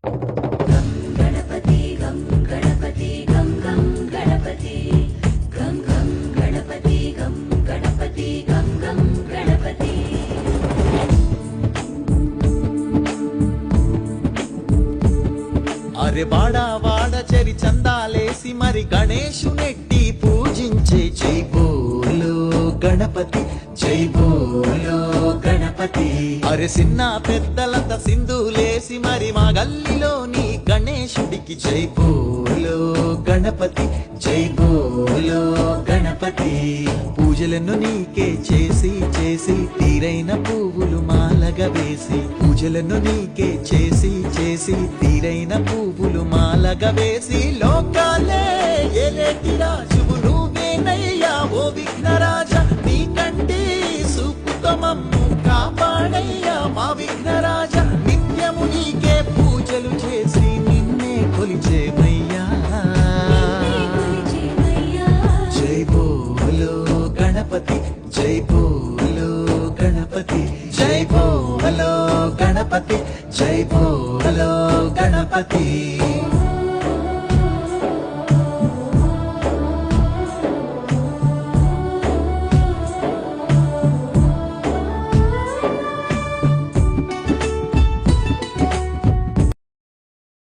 గం గణపతి గం గణపతి గం గం గణపతి గం గం గణపతి గం గణపతి గం గం గణపతి. అరే వాడా వాడ చెరి చందాలేసి మరి గణేశునెట్టి పూజించే జై బోలో గణపతి జై బోలో గణపతి. అరే చిన్న పెద్దలంత సింధులేసి మరి మా గల్లీలోని గణేశుడికి జై బోలో గణపతి జై బోలో గణపతి. పూజలను నీకే చేసి చేసి తీరైన పువ్వులు మాలగా వేసి పూజలను నీకే చేసి చేసి తీరైన పువ్వులు మాలగా వేసి లోకాలే ఏలేటి రాజువు నువ్వేనయ్యా ఓ విఘ్నరాజా. నీకంటే సుకుతమమ్ము కాపాడయ్యా మా విఘ్నరాజా. నిత్యము నీకే పూజలు చేసి నిన్నే కొలిచేమయ్యా. జై బోలో గణపతి జై బోలో గణపతి జై బోలో గణపతి జై బోలో గణపతి.